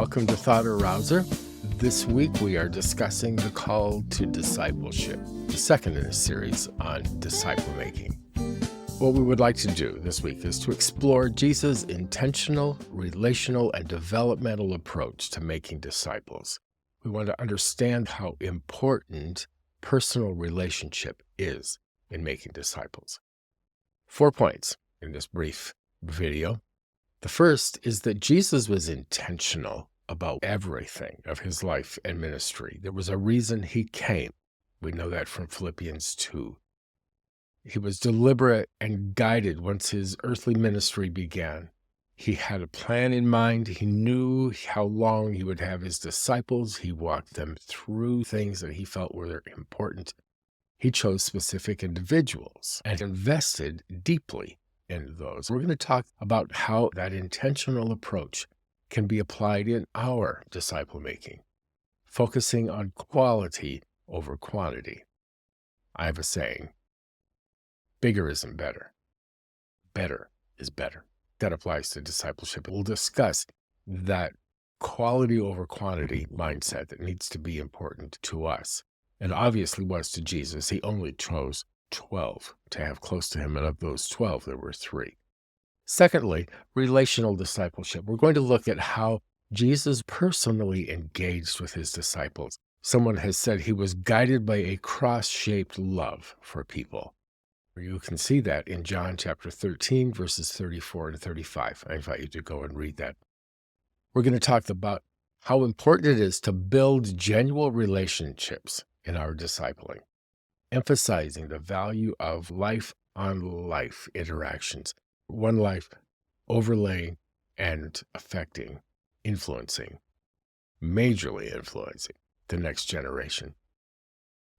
welcome to Thought Arouser. This week we are discussing the call to discipleship, the second in a series on disciple making. What we would like to do this week is to explore Jesus' intentional, relational, and developmental approach to making disciples. We want to understand how important personal relationship is in making disciples. 4 points in this brief video. The first is that Jesus was intentional about everything of his life and ministry. There was a reason he came. We know that from Philippians 2. He was deliberate and guided once his earthly ministry began. He had a plan in mind. He knew how long he would have his disciples. He walked them through things that he felt were important. He chose specific individuals and invested deeply in those. We're going to talk about how that intentional approach can be applied in our disciple making, focusing on quality over quantity. I have a saying, bigger isn't better. Better is better. That applies to discipleship. We'll discuss that quality over quantity mindset that needs to be important to us, and obviously was to Jesus. He only chose 12 to have close to him, and of those 12, there were 3. Secondly, relational discipleship. We're going to look at how Jesus personally engaged with his disciples. Someone has said he was guided by a cross-shaped love for people. You can see that in John chapter 13, verses 34 and 35. I invite you to go and read that. We're going to talk about how important it is to build genuine relationships in our discipling, emphasizing the value of life-on-life interactions, one life overlaying and affecting, influencing, majorly influencing the next generation.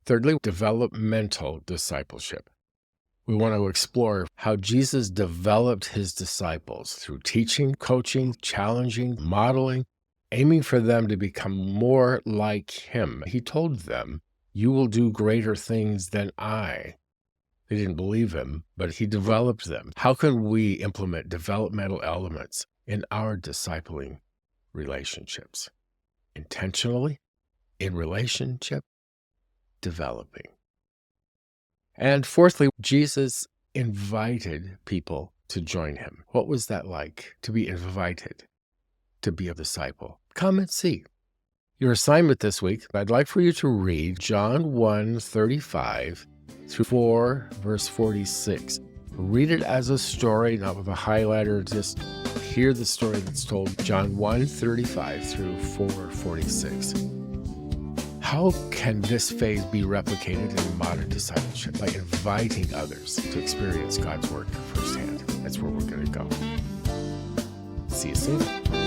Thirdly, developmental discipleship. We want to explore how Jesus developed his disciples through teaching, coaching, challenging, modeling, aiming for them to become more like him. He told them, "You will do greater things than I." They didn't believe him, but he developed them. How can we implement developmental elements in our discipling relationships? Intentionally, in relationship, developing. And fourthly, Jesus invited people to join him. What was that like, to be invited to be a disciple? Come and see. Your assignment this week, I'd like for you to read John 1:35 through 4, verse 46. Read it as a story, not with a highlighter. Just hear the story that's told, John 1:35 through 4:46. How can this phase be replicated in modern discipleship? By inviting others to experience God's work firsthand. That's where we're going to go. See you soon.